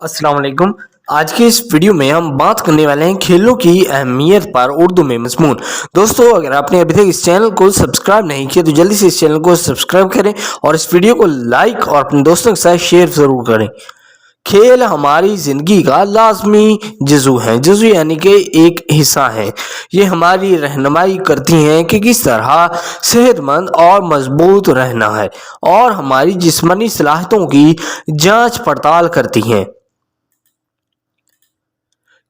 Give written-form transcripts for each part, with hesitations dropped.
अस्सलाम वालेकुम। आज की इस वीडियो में हम बात करने वाले हैं खेलों की अहमियत पर उर्दू में मज़मून। दोस्तों, अगर आपने अभी तक इस चैनल को सब्सक्राइब नहीं किया तो जल्दी से इस चैनल को सब्सक्राइब करें और इस वीडियो को लाइक और अपने दोस्तों के साथ शेयर ज़रूर करें। खेल हमारी ज़िंदगी का लाजमी जुज़ू है। जुज़ू यानी कि एक हिस्सा है। ये हमारी रहनुमाई करती हैं कि किस तरह सेहतमंद और मजबूत रहना है और हमारी जिस्मानी सलाहियतों की जांच पड़ताल करती हैं।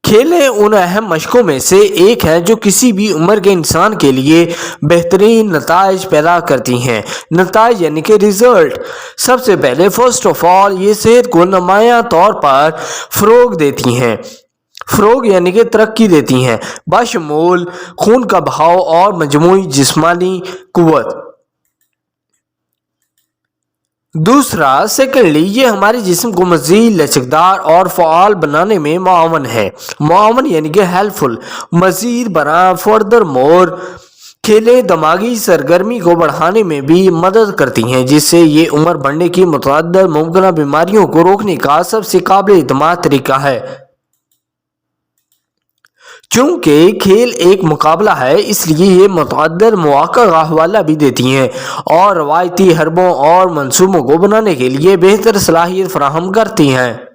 खेलें उन अहम मशकों में से एक है जो किसी भी उम्र के इंसान के लिए बेहतरीन नताइज पैदा करती हैं। नताइज यानी कि रिजल्ट। सबसे पहले फर्स्ट ऑफ ऑल ये सेहत को नुमायां तौर पर फ़रोग देती हैं। फ़रोग यानी कि तरक्की देती हैं, बशमूल खून का बहाव और मजमूई जिस्मानी कुव्वत। दूसरा, सेकेंडली, ये हमारे जिस्म को मज़ीद लचकदार और फ़आल बनाने में मुआवन है। मुआवन यानी कि हेल्पफुल, मज़ीद बना। फर्दर मोर, खेलें दिमागी सरगर्मी को बढ़ाने में भी मदद करती हैं, जिससे ये उम्र बढ़ने की मुतअद्दिद मुमकिन बीमारियों को रोकने का सबसे काबिल एतमाद तरीका है। चूँकि खेल एक मुकाबला है, इसलिए ये मुतअद्दिद मौक़ा का हवाला भी देती हैं और रवायती हरबों और मंसूबों को बनाने के लिए बेहतर सलाहियत फराहम करती हैं।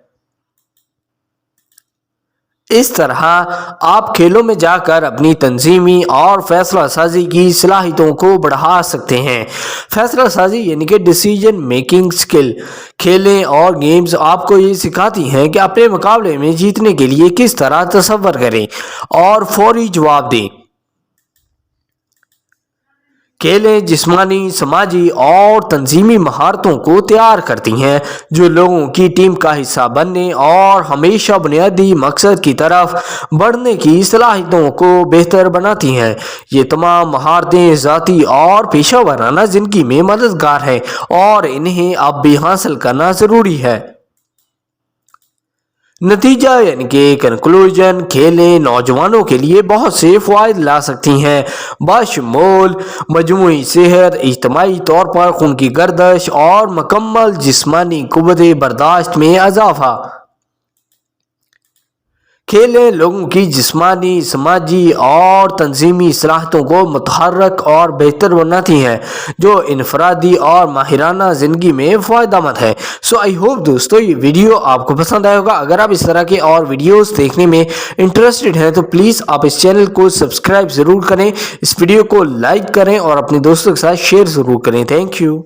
इस तरह आप खेलों में जाकर अपनी तंजीमी और फैसला साजी की सलाहियतों को बढ़ा सकते हैं। फैसला साजी यानी कि डिसीजन मेकिंग स्किल। खेलें और गेम्स आपको ये सिखाती हैं कि अपने मुकाबले में जीतने के लिए किस तरह तसव्वुर करें और फौरी जवाब दें। खेलें जिस्मानी, समाजी और तंजीमी महारतों को तैयार करती हैं, जो लोगों की टीम का हिस्सा बनने और हमेशा बुनियादी मकसद की तरफ बढ़ने की सलाहियतों को बेहतर बनाती हैं। ये तमाम महारतें ज़ाती और पेशा वाराना ज़िंदगी में मददगार हैं और इन्हें अब भी हासिल करना ज़रूरी है। नतीजा यानी कि कंक्लूजन, खेलें नौजवानों के लिए बहुत से फ़वाइद ला सकती हैं, बशमूल मजमूई सेहत, इज्तिमाई तौर पर खून की गर्दिश और मुकम्मल जिस्मानी कुव्वत बर्दाश्त में इजाफा। खेलें लोगों की जिस्मानी, समाजी और तंजीमी सलाहियतों को मुतहर्रिक और बेहतर बनाती हैं, जो इनफरादी और माहिराना ज़िंदगी में फ़ायदेमंद है। सो आई होप दोस्तों ये वीडियो आपको पसंद आया होगा। अगर आप इस तरह के और वीडियोस देखने में इंटरेस्टेड हैं तो प्लीज़ आप इस चैनल को सब्सक्राइब ज़रूर करें, इस वीडियो को लाइक करें और अपने दोस्तों के साथ शेयर ज़रूर करें। Thank you.